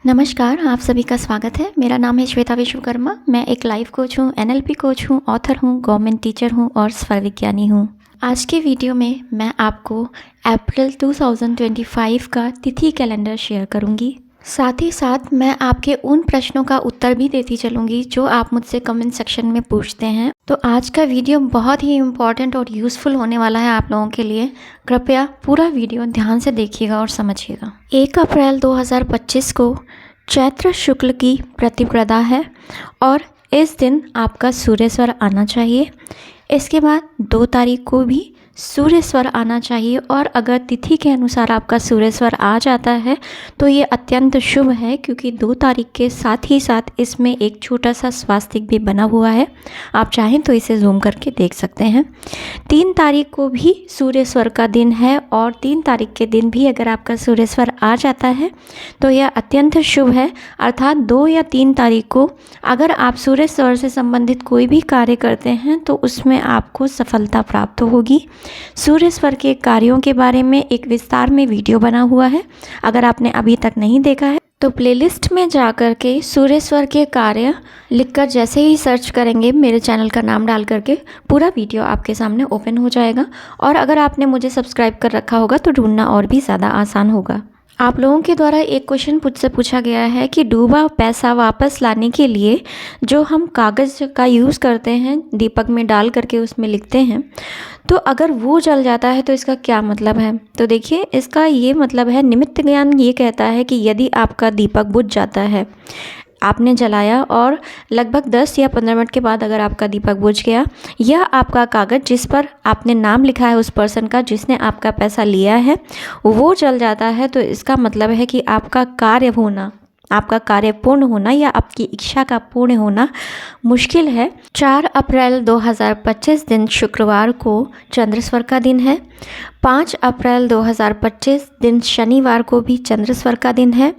नमस्कार, आप सभी का स्वागत है। मेरा नाम है श्वेता विश्वकर्मा। मैं एक लाइफ कोच हूँ, एनएलपी कोच हूँ, ऑथर हूँ, गवर्नमेंट टीचर हूँ और स्वर विज्ञानी हूँ। आज के वीडियो में मैं आपको अप्रैल 2025 का तिथि कैलेंडर शेयर करूँगी। साथ ही साथ मैं आपके उन प्रश्नों का उत्तर भी देती चलूँगी जो आप मुझसे कमेंट सेक्शन में पूछते हैं। तो आज का वीडियो बहुत ही इम्पॉर्टेंट और यूज़फुल होने वाला है आप लोगों के लिए। कृपया पूरा वीडियो ध्यान से देखिएगा और समझिएगा। 1 अप्रैल 2025 को चैत्र शुक्ल की प्रतिपदा है और इस दिन आपका सूर्य स्वर आना चाहिए। इसके बाद 2 तारीख को भी सूर्य स्वर आना चाहिए और अगर तिथि के अनुसार आपका सूर्य स्वर आ जाता है तो ये अत्यंत शुभ है, क्योंकि 2 तारीख के साथ ही साथ इसमें एक छोटा सा स्वास्तिक भी बना हुआ है। आप चाहें तो इसे जूम करके देख सकते हैं। 3 तारीख को भी सूर्य स्वर का दिन है और 3 तारीख के दिन भी अगर आपका सूर्य स्वर आ जाता है तो यह अत्यंत शुभ है। अर्थात 2 या 3 तारीख को अगर आप सूर्य स्वर से संबंधित कोई भी कार्य करते हैं तो उसमें आपको सफलता प्राप्त होगी। सूर्य स्वर के कार्यों के बारे में एक विस्तार में वीडियो बना हुआ है, अगर आपने अभी तक नहीं देखा है तो प्लेलिस्ट में जाकर के सूर्य स्वर के कार्य लिखकर जैसे ही सर्च करेंगे मेरे चैनल का नाम डाल करके पूरा वीडियो आपके सामने ओपन हो जाएगा। और अगर आपने मुझे सब्सक्राइब कर रखा होगा तो ढूंढना और भी ज़्यादा आसान होगा। आप लोगों के द्वारा एक क्वेश्चन मुझसे पूछा गया है कि डूबा पैसा वापस लाने के लिए जो हम कागज़ का यूज़ करते हैं, दीपक में डाल करके उसमें लिखते हैं, तो अगर वो जल जाता है तो इसका क्या मतलब है। तो देखिए, इसका ये मतलब है, निमित्त ज्ञान ये कहता है कि यदि आपका दीपक बुझ जाता है, आपने जलाया और लगभग 10 या 15 मिनट के बाद अगर आपका दीपक बुझ गया, या आपका कागज़ जिस पर आपने नाम लिखा है उस पर्सन का जिसने आपका पैसा लिया है वो जल जाता है, तो इसका मतलब है कि आपका कार्य होना, आपका कार्य पूर्ण होना या आपकी इच्छा का पूर्ण होना मुश्किल है। 4 अप्रैल 2025 दिन शुक्रवार को चंद्र स्वर का दिन है। 5 अप्रैल 2025 दिन शनिवार को भी चंद्र स्वर का दिन है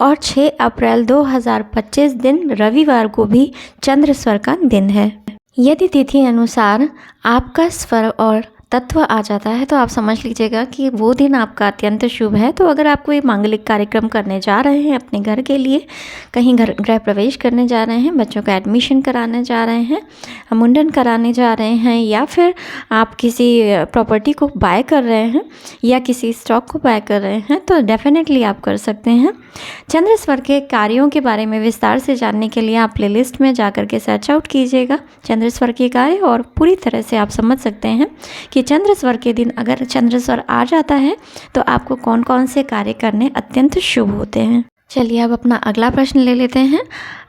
और 6 अप्रैल 2025 दिन रविवार को भी चंद्र स्वर का दिन है। यदि तिथि अनुसार आपका स्वर और तत्व आ जाता है तो आप समझ लीजिएगा कि वो दिन आपका अत्यंत शुभ है। तो अगर आप कोई मांगलिक कार्यक्रम करने जा रहे हैं अपने घर के लिए, कहीं गृह प्रवेश करने जा रहे हैं, बच्चों का एडमिशन कराने जा रहे हैं, मुंडन कराने जा रहे हैं, या फिर आप किसी प्रॉपर्टी को बाय कर रहे हैं या किसी स्टॉक को बाय कर रहे हैं, तो डेफिनेटली आप कर सकते हैं। चंद्र स्वर के कार्यों के बारे में विस्तार से जानने के लिए आप प्लेलिस्ट में जाकर के सर्च आउट कीजिएगा चंद्र स्वर के कार्य, और पूरी तरह से आप समझ सकते हैं कि चंद्र स्वर के दिन अगर चंद्र स्वर आ जाता है तो आपको कौन कौन से कार्य करने अत्यंत शुभ होते हैं। चलिए अब अपना अगला प्रश्न ले लेते हैं।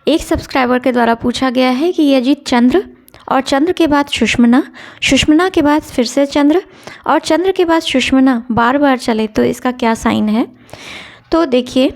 एक सब्सक्राइबर के द्वारा पूछा गया है कि यदि चंद्र और चंद्र के बाद सुषुम्ना, सुषुम्ना के बाद फिर से चंद्र और चंद्र के बाद सुषुम्ना बार बार चले तो इसका क्या साइन है। तो देखिए,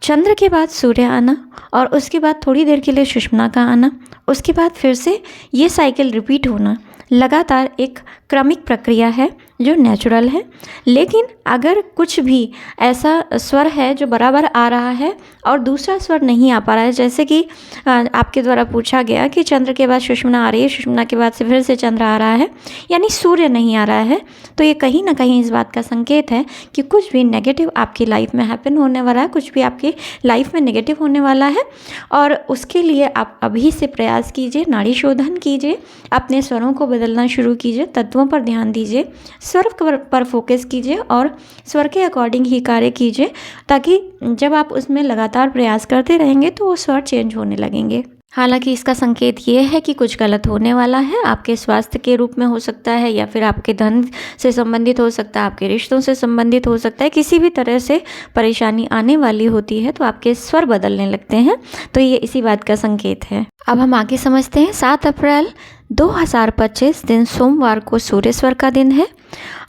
चंद्र के बाद सूर्य आना और उसके बाद थोड़ी देर के लिए सुषुम्ना का आना, उसके बाद फिर से ये साइकिल रिपीट होना लगातार एक क्रमिक प्रक्रिया है जो नेचुरल है। लेकिन अगर कुछ भी ऐसा स्वर है जो बराबर आ रहा है और दूसरा स्वर नहीं आ पा रहा है, जैसे कि आपके द्वारा पूछा गया कि चंद्र के बाद सुषुम्ना आ रही है, सुषुम्ना के बाद से फिर से चंद्र आ रहा है, यानी सूर्य नहीं आ रहा है, तो ये कहीं ना कहीं इस बात का संकेत है कि कुछ भी नेगेटिव आपकी लाइफ में हैपन होने वाला है, कुछ भी आपकी लाइफ में नेगेटिव होने वाला है। और उसके लिए आप अभी से प्रयास कीजिए, नाड़ी शोधन कीजिए, अपने स्वरों को बदलना शुरू कीजिए, तत्वों पर ध्यान दीजिए, स्वर पर फोकस कीजिए और स्वर के अकॉर्डिंग ही कार्य कीजिए, ताकि जब आप उसमें लगातार प्रयास करते रहेंगे तो वो स्वर चेंज होने लगेंगे। हालांकि इसका संकेत ये है कि कुछ गलत होने वाला है, आपके स्वास्थ्य के रूप में हो सकता है, या फिर आपके धन से संबंधित हो सकता है, आपके रिश्तों से संबंधित हो सकता है, किसी भी तरह से परेशानी आने वाली होती है तो आपके स्वर बदलने लगते हैं, तो ये इसी बात का संकेत है। अब हम आगे समझते हैं। 7 अप्रैल 2025 दिन सोमवार को सूर्य स्वर का दिन है।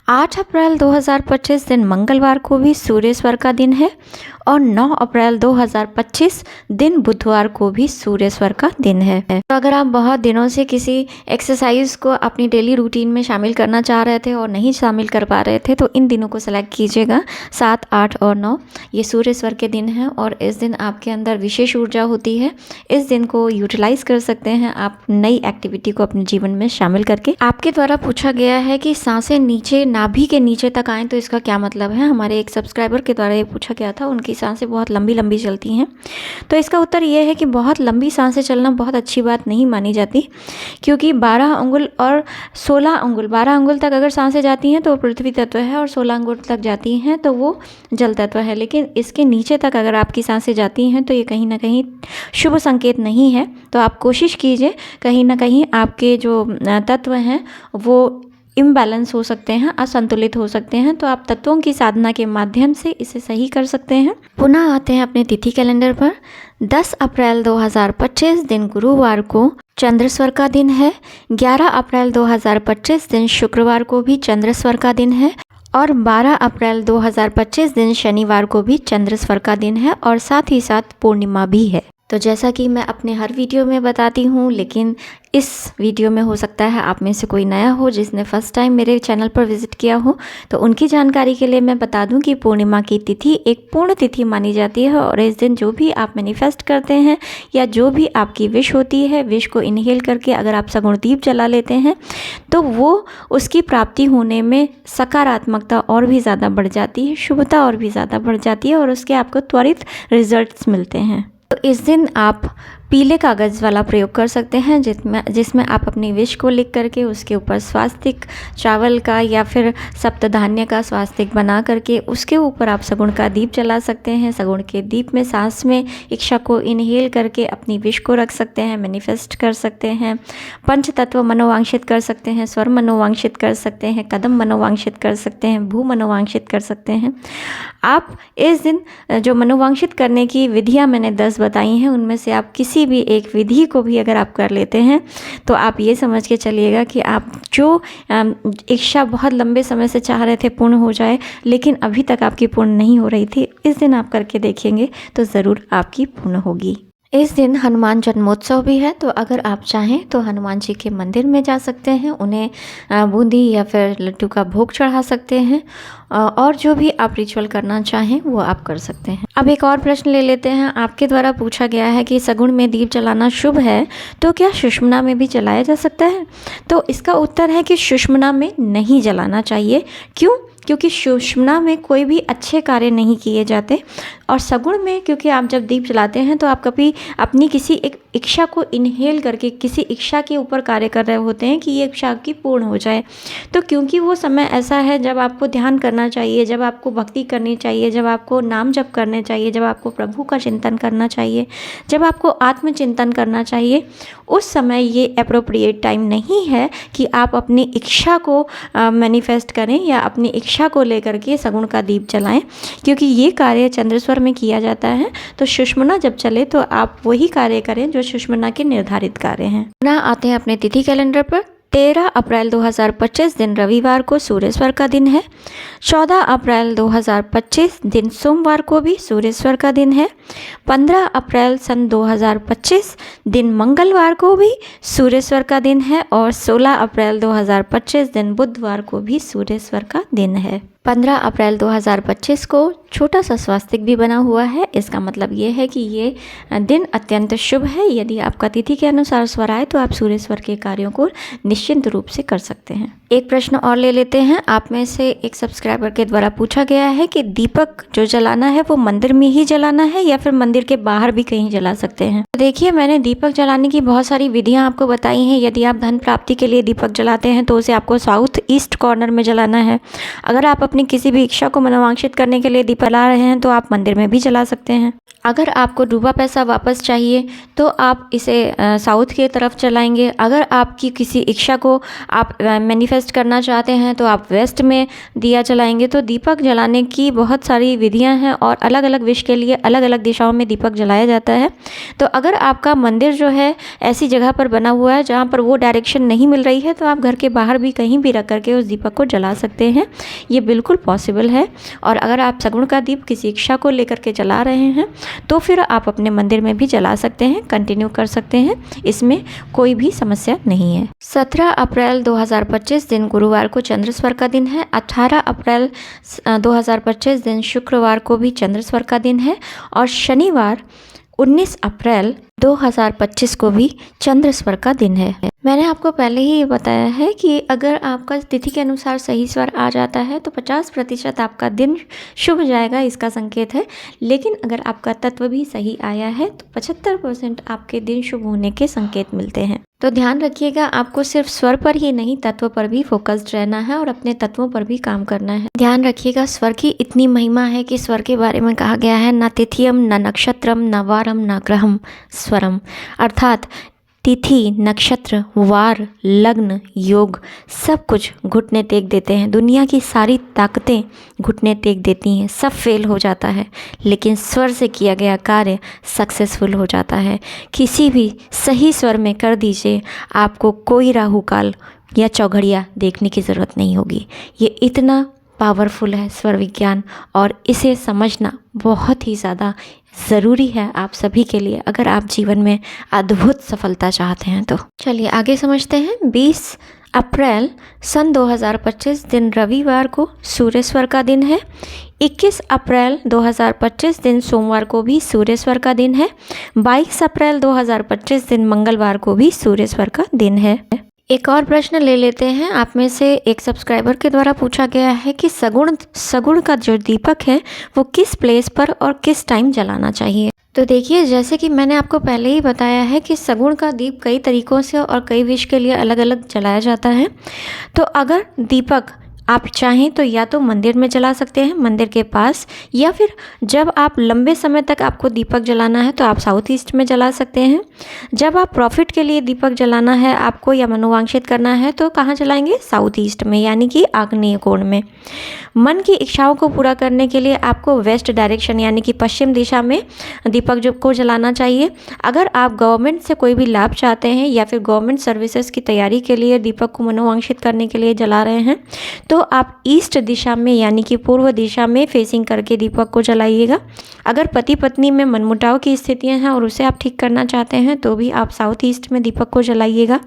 8 अप्रैल 2025 दिन मंगलवार को भी सूर्य स्वर का दिन है और 9 अप्रैल 2025 दिन बुधवार को भी सूर्य स्वर का दिन है। तो अगर आप बहुत दिनों से किसी एक्सरसाइज को अपनी डेली रूटीन में शामिल करना चाह रहे थे और नहीं शामिल कर पा रहे थे तो इन दिनों को सेलेक्ट कीजिएगा। 7, 8 और 9 ये सूर्य स्वर के दिन हैं और इस दिन आपके अंदर विशेष ऊर्जा होती है। इस दिन को यूटिलाइज कर सकते हैं आप नई एक्टिविटी को अपने जीवन में शामिल करके। आपके द्वारा पूछा गया है कि सांसें नीचे नाभि के नीचे तक आएँ तो इसका क्या मतलब है। हमारे एक सब्सक्राइबर के द्वारा ये पूछा गया था, उनकी सांसें बहुत लंबी लंबी चलती हैं। तो इसका उत्तर ये है कि बहुत लंबी सांसें चलना बहुत अच्छी बात नहीं मानी जाती, क्योंकि 12 अंगुल और 16 अंगुल, 12 अंगुल तक अगर सांसें जाती हैं तो पृथ्वी तत्व है, और 16 अंगुल तक जाती हैं तो वो जल तत्व है। लेकिन इसके नीचे तक अगर आपकी सांसें जाती हैं तो ये कहीं ना कहीं शुभ संकेत नहीं है। तो आप कोशिश कीजिए, कहीं ना कहीं आपके जो तत्व हैं वो इम्बैलेंस हो सकते हैं, असंतुलित हो सकते हैं। तो आप तत्वों की साधना के माध्यम से इसे सही कर सकते हैं। पुनः आते हैं अपने तिथि कैलेंडर पर। 10 अप्रैल 2025 दिन गुरुवार को चंद्रस्वर का दिन है। 11 अप्रैल 2025 दिन शुक्रवार को भी चंद्रस्वर का दिन है, और 12 अप्रैल 2025 दिन शनिवार को भी चंद्रस्वर का दिन है, और साथ ही साथ पूर्णिमा भी है। तो जैसा कि मैं अपने हर वीडियो में बताती हूँ, लेकिन इस वीडियो में हो सकता है आप में से कोई नया हो जिसने फर्स्ट टाइम मेरे चैनल पर विजिट किया हो, तो उनकी जानकारी के लिए मैं बता दूं कि पूर्णिमा की तिथि एक पूर्ण तिथि मानी जाती है। और इस दिन जो भी आप मैनिफेस्ट करते हैं या जो भी आपकी विश होती है, विश को इनहेल करके अगर आप सगुण दीप जला लेते हैं तो वो उसकी प्राप्ति होने में सकारात्मकता और भी ज़्यादा बढ़ जाती है, शुभता और भी ज़्यादा बढ़ जाती है, और उसके आपको त्वरित रिजल्ट्स मिलते हैं। तो इस दिन आप पीले कागज़ वाला प्रयोग कर सकते हैं, जिसमें आप अपनी विश को लिख करके उसके ऊपर स्वास्तिक चावल का या फिर सप्तधान्य का स्वास्तिक बना करके उसके ऊपर आप सगुण का दीप जला सकते हैं। सगुण के दीप में सांस में इच्छा को इनहेल करके अपनी विश को रख सकते हैं, मैनिफेस्ट कर सकते हैं, पंच तत्व मनोवांछित कर सकते हैं, स्वर मनोवांछित कर सकते हैं, कदम मनोवांछित कर सकते हैं, भू मनोवांछित कर सकते हैं। आप इस दिन जो मनोवांछित करने की विधियाँ मैंने 10 बताई हैं, उनमें से आप किसी भी एक विधि को भी अगर आप कर लेते हैं तो आप ये समझ के चलिएगा कि आप जो इच्छा बहुत लंबे समय से चाह रहे थे पूर्ण हो जाए, लेकिन अभी तक आपकी पूर्ण नहीं हो रही थी, इस दिन आप करके देखेंगे तो ज़रूर आपकी पूर्ण होगी। इस दिन हनुमान जन्मोत्सव भी है, तो अगर आप चाहें तो हनुमान जी के मंदिर में जा सकते हैं, उन्हें बूंदी या फिर लड्डू का भोग चढ़ा सकते हैं, और जो भी आप रिचुअल करना चाहें वो आप कर सकते हैं। अब एक और प्रश्न ले लेते हैं। आपके द्वारा पूछा गया है कि सगुण में दीप जलाना शुभ है, तो क्या सुषुम्ना में भी जलाया जा सकता है? तो इसका उत्तर है कि सुषुम्ना में नहीं जलाना चाहिए। क्यों? क्योंकि सुषुम्ना में कोई भी अच्छे कार्य नहीं किए जाते, और सगुण में क्योंकि आप जब दीप जलाते हैं तो आप कभी अपनी किसी एक इच्छा को इनहेल करके किसी इच्छा के ऊपर कार्य कर रहे होते हैं कि ये इच्छा आपकी पूर्ण हो जाए। तो क्योंकि वो समय ऐसा है जब आपको ध्यान करना चाहिए, जब आपको भक्ति करनी चाहिए, जब आपको नाम जप करने चाहिए, जब आपको प्रभु का चिंतन करना चाहिए, जब आपको आत्मचिंतन करना चाहिए, उस समय ये अप्रोप्रिएट टाइम नहीं है कि आप अपनी इच्छा को मैनिफेस्ट करें या अपनी इच्छा को लेकर के सगुण का दीप जलाएं, क्योंकि ये कार्य चंद्रस्वर में किया जाता है। तो सुषुम्ना जब चले तो आप वही कार्य करें जो सुषुम्ना के निर्धारित कार्य हैं। पुनः आते हैं अपने तिथि कैलेंडर पर। 13 अप्रैल 2025 दिन रविवार को सूर्यस्वर का दिन है। 14 अप्रैल 2025 दिन सोमवार को भी सूर्यस्वर का दिन है। 15 अप्रैल सन 2025 दिन मंगलवार को भी सूर्यस्वर का दिन है, और 16 अप्रैल 2025 दिन बुधवार को भी सूर्यस्वर का दिन है। 15 अप्रैल 2025 को छोटा सा स्वास्तिक भी बना हुआ है। इसका मतलब ये है कि ये दिन अत्यंत शुभ है। यदि आपका तिथि के अनुसार स्वर आए तो आप सूर्यस्वर के कार्यों को निश्चिंत रूप से कर सकते हैं। एक प्रश्न और ले लेते हैं। आप में से एक सब्सक्राइबर के द्वारा पूछा गया है कि दीपक जो जलाना है वो मंदिर में ही जलाना है या फिर मंदिर के बाहर भी कहीं जला सकते हैं? देखिए, मैंने दीपक जलाने की बहुत सारी विधियां आपको बताई हैं। यदि आप धन प्राप्ति के लिए दीपक जलाते हैं तो उसे आपको साउथ ईस्ट कॉर्नर में जलाना है। अगर आप अपनी किसी भी इच्छा को मनोवांछित करने के लिए दीप जला रहे हैं तो आप मंदिर में भी जला सकते हैं। अगर आपको डूबा पैसा वापस चाहिए तो आप इसे साउथ की तरफ चलाएंगे। अगर आपकी किसी इच्छा को आप मैनिफेस्ट करना चाहते हैं तो आप वेस्ट में दिया जलाएंगे। तो दीपक जलाने की बहुत सारी विधियां हैं और अलग अलग विश के लिए अलग अलग दिशाओं में दीपक जलाया जाता है। तो अगर आपका मंदिर जो है ऐसी जगह पर बना हुआ है जहाँ पर वो डायरेक्शन नहीं मिल रही है तो आप घर के बाहर भी कहीं भी रख करके उस दीपक को जला सकते हैं। ये बिल्कुल पॉसिबल है। और अगर आप सगुण का दीप किसी इच्छा को लेकर के जला रहे हैं तो फिर आप अपने मंदिर में भी जला सकते हैं, कंटिन्यू कर सकते हैं, इसमें कोई भी समस्या नहीं है। 17 अप्रैल 2025 दिन गुरुवार को चंद्रस्वर का दिन है। 18 अप्रैल 2025 दिन शुक्रवार को भी चंद्रस्वर का दिन है, और शनिवार 19 अप्रैल 2025 को भी चंद्रस्वर का दिन है। मैंने आपको पहले ही ये बताया है कि अगर आपका तिथि के अनुसार सही स्वर आ जाता है तो 50% आपका दिन शुभ जाएगा, इसका संकेत है। लेकिन अगर आपका तत्व भी सही आया है तो 75% आपके दिन शुभ होने के संकेत मिलते हैं। तो ध्यान रखिएगा, आपको सिर्फ स्वर पर ही नहीं तत्व पर भी फोकस्ड रहना है और अपने तत्वों पर भी काम करना है। ध्यान रखिएगा, स्वर की इतनी महिमा है कि स्वर के बारे में कहा गया है, न तिथियम न नक्षत्रम न वारम न ग्रहम स्वरम। अर्थात तिथि, नक्षत्र, वार, लग्न, योग सब कुछ घुटने टेक देते हैं। दुनिया की सारी ताकतें घुटने टेक देती हैं, सब फेल हो जाता है, लेकिन स्वर से किया गया कार्य सक्सेसफुल हो जाता है। किसी भी सही स्वर में कर दीजिए, आपको कोई राहु काल या चौघड़िया देखने की ज़रूरत नहीं होगी। ये इतना पावरफुल है स्वर विज्ञान, और इसे समझना बहुत ही ज़्यादा ज़रूरी है आप सभी के लिए, अगर आप जीवन में अद्भुत सफलता चाहते हैं तो। चलिए आगे समझते हैं। 20 अप्रैल सन 2025 दिन रविवार को सूर्य स्वर का दिन है। 21 अप्रैल 2025 दिन सोमवार को भी सूर्य स्वर का दिन है। 22 अप्रैल 2025 दिन मंगलवार को भी सूर्य स्वर का दिन है। एक और प्रश्न ले लेते हैं। आप में से एक सब्सक्राइबर के द्वारा पूछा गया है कि सगुण का जो दीपक है वो किस प्लेस पर और किस टाइम जलाना चाहिए। तो देखिए, जैसे कि मैंने आपको पहले ही बताया है कि सगुण का दीप कई तरीक़ों से और कई विश के लिए अलग अलग जलाया जाता है। तो अगर दीपक आप चाहें तो या तो मंदिर में जला सकते हैं, मंदिर के पास, या फिर जब आप लंबे समय तक आपको दीपक जलाना है तो आप साउथ ईस्ट में जला सकते हैं। जब आप प्रॉफिट के लिए दीपक जलाना है आपको या मनोवांछित करना है तो कहाँ जलाएंगे? साउथ ईस्ट में, यानी कि आग्नेय कोण में। मन की इच्छाओं को पूरा करने के लिए आपको वेस्ट डायरेक्शन यानी कि पश्चिम दिशा में दीपक को जलाना चाहिए। अगर आप गवर्नमेंट से कोई भी लाभ चाहते हैं या फिर गवर्नमेंट सर्विसेज की तैयारी के लिए दीपक को मनोवांछित करने के लिए जला रहे हैं तो आप ईस्ट दिशा में यानी कि पूर्व दिशा में फेसिंग करके दीपक को जलाइएगा। अगर पति पत्नी में मनमुटाव की स्थितियां हैं और उसे आप ठीक करना चाहते हैं तो भी आप साउथ ईस्ट में दीपक को जलाइएगा।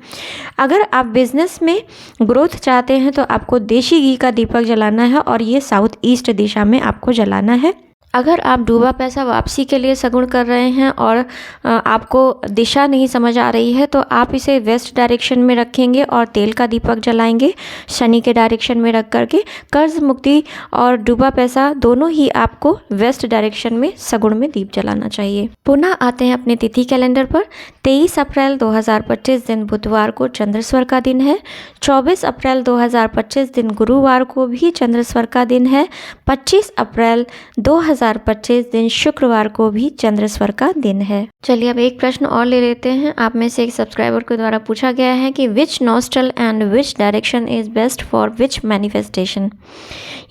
अगर आप बिजनेस में ग्रोथ चाहते हैं तो आपको देशी घी का दीपक जलाना है और ये साउथ ईस्ट दिशा में आपको जलाना है। अगर आप डूबा पैसा वापसी के लिए सगुण कर रहे हैं और आपको दिशा नहीं समझ आ रही है तो आप इसे वेस्ट डायरेक्शन में रखेंगे और तेल का दीपक जलाएंगे शनि के डायरेक्शन में रख करके। कर्ज मुक्ति और डूबा पैसा दोनों ही आपको वेस्ट डायरेक्शन में सगुण में दीप जलाना चाहिए। पुनः आते हैं अपने तिथि कैलेंडर पर। 23 अप्रैल 2025 दिन बुधवार को चंद्रस्वर का दिन है। 24 अप्रैल 2025 दिन गुरुवार को भी चंद्रस्वर का दिन है। 25 अप्रैल 2025 दिन शुक्रवार को भी चंद्रस्वर का दिन है। चलिए अब एक प्रश्न और ले लेते हैं। आप में से एक सब्सक्राइबर के द्वारा पूछा गया है कि which nostril and which direction is best for which manifestation,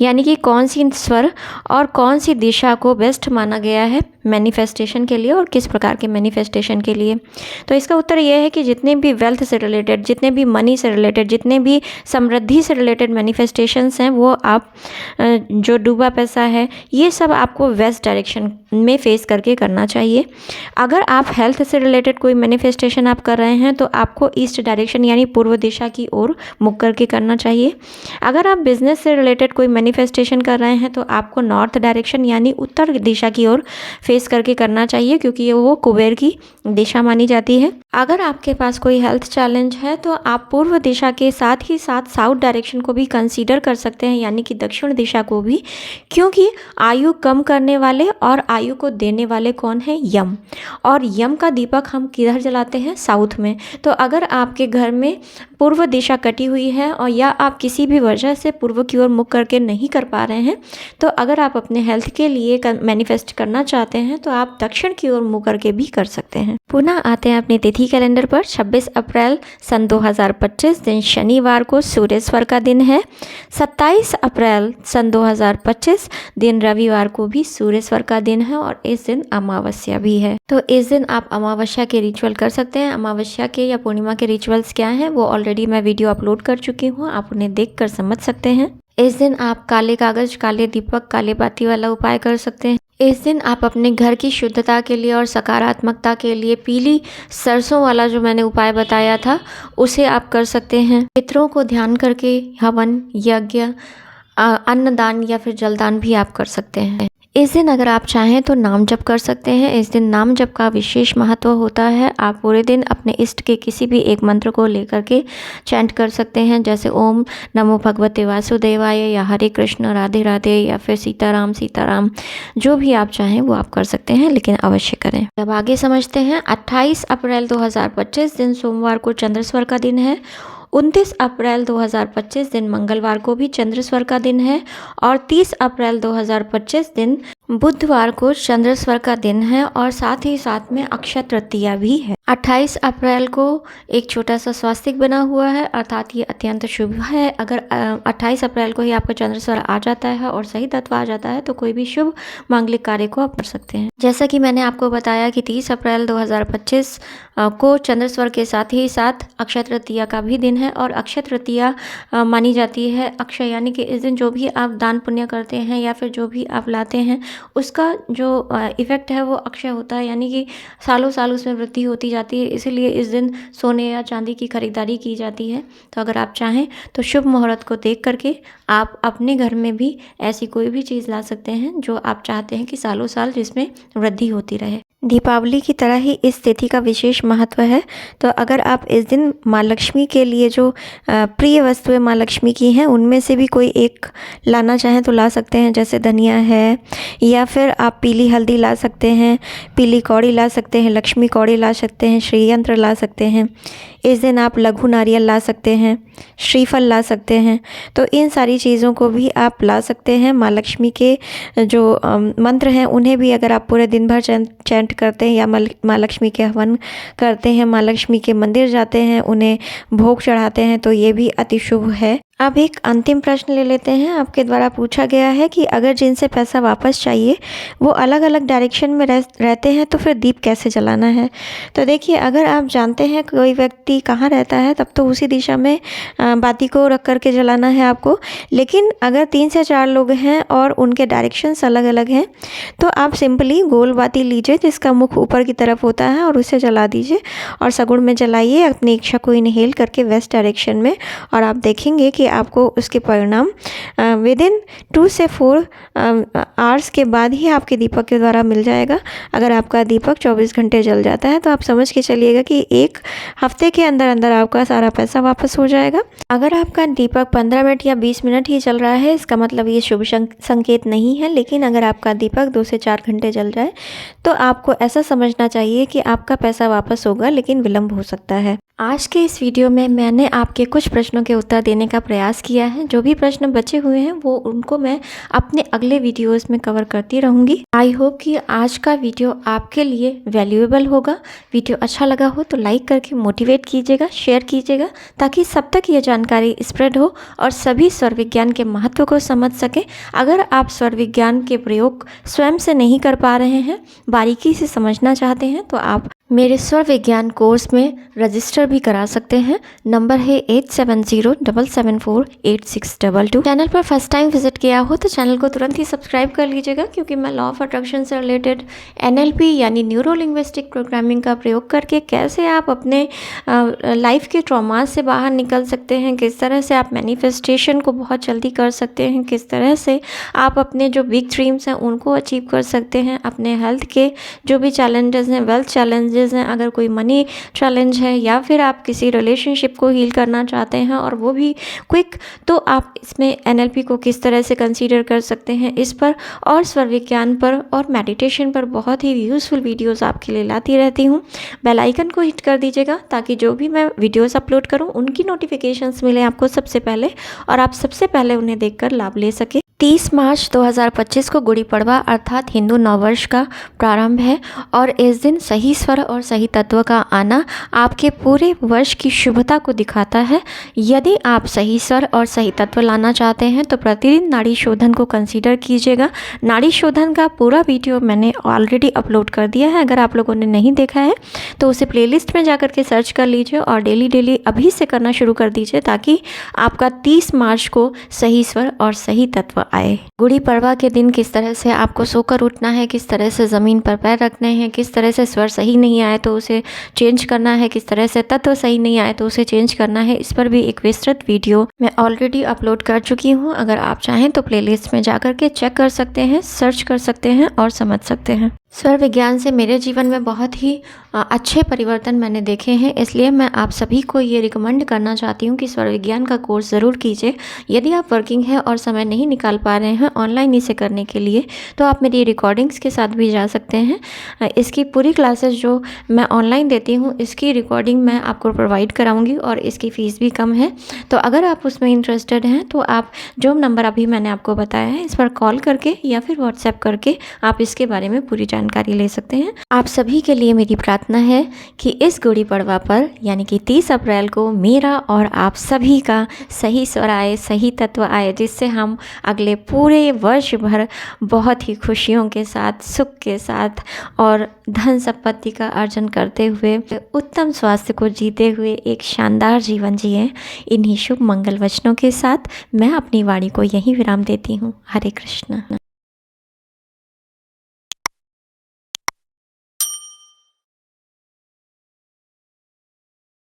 यानी कि कौन सी स्वर और कौन सी दिशा को बेस्ट माना गया है मैनिफेस्टेशन के लिए और किस प्रकार के मैनिफेस्टेशन के लिए। तो इसका उत्तर यह है कि जितने भी वेल्थ से रिलेटेड, जितने भी मनी से रिलेटेड, जितने भी समृद्धि से रिलेटेड मैनिफेस्टेशंस हैं वो आप जो डूबा पैसा है ये सब आपको वेस्ट डायरेक्शन में फेस करके करना चाहिए। अगर आप हेल्थ से रिलेटेड कोई मैनिफेस्टेशन आप कर रहे हैं तो आपको ईस्ट डायरेक्शन यानी पूर्व दिशा की ओर मुख करके करना चाहिए। अगर आप बिजनेस से रिलेटेड कोई मैनिफेस्टेशन कर रहे हैं तो आपको नॉर्थ डायरेक्शन यानी उत्तर दिशा की ओर फेस करके करना चाहिए क्योंकि ये वो कुबेर की दिशा मानी जाती है। अगर आपके पास कोई हेल्थ चैलेंज है तो आप पूर्व दिशा के साथ ही साथ साउथ डायरेक्शन को भी कंसीडर कर सकते हैं यानी कि दक्षिण दिशा को भी, क्योंकि आयु कम करने वाले और आयु को देने वाले कौन है? यम। और यम का दीपक हम किधर जलाते हैं? साउथ में। तो अगर आपके घर में पूर्व दिशा कटी हुई है और या आप किसी भी वजह से पूर्व की ओर मुख करके नहीं कर पा रहे हैं तो अगर आप अपने हेल्थ के लिए मैनिफेस्ट करना चाहते हैं तो आप दक्षिण की ओर मुख करके भी कर सकते हैं। पुनः आते हैं अपने तिथि कैलेंडर पर। 26 अप्रैल सन 2025 दिन शनिवार को सूर्य स्वर का दिन है। 27 अप्रैल सन 2025 दिन रविवार को भी सूर्य स्वर का दिन है और इस दिन अमावस्या भी है। तो इस दिन आप अमावस्या के रिचुअल कर सकते हैं। अमावस्या के या पूर्णिमा के रिचुअल्स क्या हैं वो ऑलरेडी मैं वीडियो अपलोड कर चुकी हूँ, आप उन्हें देख कर समझ सकते हैं। इस दिन आप काले कागज, काले दीपक, काले बाती वाला उपाय कर सकते हैं। इस दिन आप अपने घर की शुद्धता के लिए और सकारात्मकता के लिए पीली सरसों वाला जो मैंने उपाय बताया था उसे आप कर सकते हैं। पितरों को ध्यान करके हवन, यज्ञ, अन्नदान या फिर जलदान भी आप कर सकते हैं। इस दिन अगर आप चाहें तो नाम जप कर सकते हैं। इस दिन नाम जप का विशेष महत्व होता है। आप पूरे दिन अपने इष्ट के किसी भी एक मंत्र को लेकर के चैंट कर सकते हैं, जैसे ओम नमो भगवते वासुदेवाय या हरे कृष्ण राधे राधे या फिर सीताराम सीताराम, जो भी आप चाहें वो आप कर सकते हैं, लेकिन अवश्य करें। अब आगे समझते हैं। 28 अप्रैल 2025 दिन सोमवार को चंद्रस्वर का दिन है। 29 अप्रैल 2025 दिन मंगलवार को भी चंद्रस्वर का दिन है और 30 अप्रैल 2025 दिन बुधवार को चंद्रस्वर का दिन है और साथ ही साथ में अक्षय तृतीया भी है। 28 अप्रैल को एक छोटा सा स्वास्तिक बना हुआ है, अर्थात ये अत्यंत शुभ है। अगर 28 अप्रैल को ही आपका चंद्रस्वर आ जाता है और सही तत्व आ जाता है तो कोई भी शुभ मांगलिक कार्य को आप कर सकते हैं। जैसा कि मैंने आपको बताया कि 30 अप्रैल 2025 को चंद्रस्वर के साथ ही साथ अक्षय तृतीया का भी दिन है और अक्षय तृतीया मानी जाती है अक्षय, यानी कि इस दिन जो भी आप दान पुण्य करते हैं या फिर जो भी आप लाते हैं उसका जो इफ़ेक्ट है वो अक्षय होता है, यानी कि सालों साल उसमें वृद्धि होती जाती है। इसीलिए इस दिन सोने या चांदी की खरीदारी की जाती है। तो अगर आप चाहें तो शुभ मुहूर्त को देख करके आप अपने घर में भी ऐसी कोई भी चीज़ ला सकते हैं जो आप चाहते हैं कि सालों साल जिसमें वृद्धि होती रहे। दीपावली की तरह ही इस तिथि का विशेष महत्व है। तो अगर आप इस दिन माँ लक्ष्मी के लिए जो प्रिय वस्तुएं माँ लक्ष्मी की हैं उनमें से भी कोई एक लाना चाहें तो ला सकते हैं, जैसे धनिया है या फिर आप पीली हल्दी ला सकते हैं, पीली कौड़ी ला सकते हैं, लक्ष्मी कौड़ी ला सकते हैं, श्रीयंत्र ला सकते हैं। इस दिन आप लघु नारियल ला सकते हैं, श्रीफल ला सकते हैं। तो इन सारी चीज़ों को भी आप ला सकते हैं। माँ लक्ष्मी के जो मंत्र हैं उन्हें भी अगर आप पूरे दिन भर चैंट करते हैं या माँ लक्ष्मी के हवन करते हैं, माँ लक्ष्मी के मंदिर जाते हैं, उन्हें भोग चढ़ाते हैं, तो ये भी अति शुभ है। अब एक अंतिम प्रश्न ले लेते हैं। आपके द्वारा पूछा गया है कि अगर जिनसे पैसा वापस चाहिए वो अलग अलग डायरेक्शन में रहते हैं तो फिर दीप कैसे जलाना है। तो देखिए, अगर आप जानते हैं कोई व्यक्ति कहाँ रहता है तब तो उसी दिशा में बाती को रख करके जलाना है आपको। लेकिन अगर 3 से 4 लोग हैं और उनके डायरेक्शंस अलग अलग हैं तो आप सिंपली गोल बाती लीजिए जिसका मुख ऊपर की तरफ होता है और उसे जला दीजिए और सगुण में जलाइए अपनी इच्छा को इनहेल करके वेस्ट डायरेक्शन में, और आप देखेंगे कि आपको उसके परिणाम विदिन 2 से 4 आवर्स के बाद ही आपके दीपक के द्वारा मिल जाएगा। अगर आपका दीपक 24 घंटे जल जाता है तो आप समझ के चलिएगा कि 1 हफ्ते के अंदर अंदर आपका सारा पैसा वापस हो जाएगा। अगर आपका दीपक 15 मिनट या 20 मिनट ही जल रहा है इसका मतलब ये शुभ संकेत नहीं है। लेकिन अगर आपका दीपक 2 से 4 घंटे जल जाए तो आपको ऐसा समझना चाहिए कि आपका पैसा वापस होगा, लेकिन विलंब हो सकता है। आज के इस वीडियो में मैंने आपके कुछ प्रश्नों के उत्तर देने का प्रयास किया है। जो भी प्रश्न बचे हुए हैं वो उनको मैं अपने अगले वीडियोस में कवर करती रहूँगी। आई होप कि आज का वीडियो आपके लिए वैल्यूएबल होगा। वीडियो अच्छा लगा हो तो लाइक करके मोटिवेट कीजिएगा, शेयर कीजिएगा, ताकि सब तक ये जानकारी स्प्रेड हो और सभी स्वर विज्ञान के महत्व को समझ सकें। अगर आप स्वर विज्ञान के प्रयोग स्वयं से नहीं कर पा रहे हैं, बारीकी से समझना चाहते हैं, तो आप मेरे स्वर विज्ञान कोर्स में रजिस्टर भी करा सकते हैं। नंबर है 8707748622। चैनल पर फर्स्ट टाइम विजिट किया हो तो चैनल को तुरंत ही सब्सक्राइब कर लीजिएगा, क्योंकि मैं लॉ ऑफ अट्रैक्शन से रिलेटेड NLP यानी न्यूरो लिंग्विस्टिक प्रोग्रामिंग का प्रयोग करके कैसे आप अपने लाइफ के ट्रॉमा से बाहर निकल सकते हैं, किस तरह से आप मैनिफेस्टेशन को बहुत जल्दी कर सकते हैं, किस तरह से आप अपने जो बिग ड्रीम्स हैं उनको अचीव कर सकते हैं, अपने हेल्थ के जो भी चैलेंजेस हैं, वेल्थ चैलेंजेस हैं, अगर कोई मनी चैलेंज है या फिर आप किसी रिलेशनशिप को हील करना चाहते हैं और वो भी क्विक, तो आप इसमें NLP को किस तरह से कंसीडर कर सकते हैं, इस पर और स्वर विज्ञान पर और मेडिटेशन पर बहुत ही यूज़फुल वीडियोस आपके लिए लाती रहती हूँ। बेल आइकन को हिट कर दीजिएगा ताकि जो भी मैं वीडियोस अपलोड करूँ उनकी नोटिफिकेशंस मिले आपको सबसे पहले और आप सबसे पहले उन्हें देखकर लाभ ले सके। 30 मार्च 2025 को गुड़ी पड़वा अर्थात हिंदू नववर्ष का प्रारंभ है और इस दिन सही स्वर और सही तत्व का आना आपके पूरे वर्ष की शुभता को दिखाता है। यदि आप सही स्वर और सही तत्व लाना चाहते हैं तो प्रतिदिन नाड़ी शोधन को कंसीडर कीजिएगा। नाड़ी शोधन का पूरा वीडियो मैंने ऑलरेडी अपलोड कर दिया है। अगर आप लोगों ने नहीं देखा है तो उसे प्लेलिस्ट में जाकर के सर्च कर लीजिए और डेली अभी से करना शुरू कर दीजिए ताकि आपका 30 मार्च को सही स्वर और सही तत्व आए। गुड़ी पड़वा के दिन किस तरह से आपको सोकर उठना है, किस तरह से ज़मीन पर पैर रखने हैं, किस तरह से स्वर सही नहीं आए तो उसे चेंज करना है, किस तरह से तत्व सही नहीं आए तो उसे चेंज करना है, इस पर भी एक विस्तृत वीडियो मैं ऑलरेडी अपलोड कर चुकी हूँ। अगर आप चाहें तो प्लेलिस्ट में जाकर के चेक कर सकते हैं, सर्च कर सकते हैं और समझ सकते हैं। स्वर विज्ञान से मेरे जीवन में बहुत ही अच्छे परिवर्तन मैंने देखे हैं, इसलिए मैं आप सभी को ये रिकमेंड करना चाहती हूँ कि स्वर विज्ञान का कोर्स ज़रूर कीजिए। यदि आप वर्किंग हैं और समय नहीं निकाल पा रहे हैं ऑनलाइन इसे करने के लिए, तो आप मेरी रिकॉर्डिंग्स के साथ भी जा सकते हैं। इसकी पूरी क्लासेस जो मैं ऑनलाइन देती हूँ, इसकी रिकॉर्डिंग मैं आपको प्रोवाइड कराऊँगी और इसकी फ़ीस भी कम है। तो अगर आप उसमें इंटरेस्टेड हैं तो आप जो नंबर अभी मैंने आपको बताया है इस पर कॉल करके या फिर व्हाट्सएप करके आप इसके बारे में पूरी जानकारी ले सकते हैं। आप सभी के लिए मेरी प्रार्थना है कि इस गुड़ी पड़वा पर यानी कि 30 अप्रैल को मेरा और आप सभी का सही स्वर आए, सही तत्व आए, जिससे हम अगले पूरे वर्ष भर बहुत ही खुशियों के साथ, सुख के साथ और धन संपत्ति का अर्जन करते हुए, उत्तम स्वास्थ्य को जीते हुए एक शानदार जीवन जिए। इन्हीं शुभ मंगल वचनों के साथ मैं अपनी वाणी को यहीं विराम देती हूँ। हरे कृष्ण।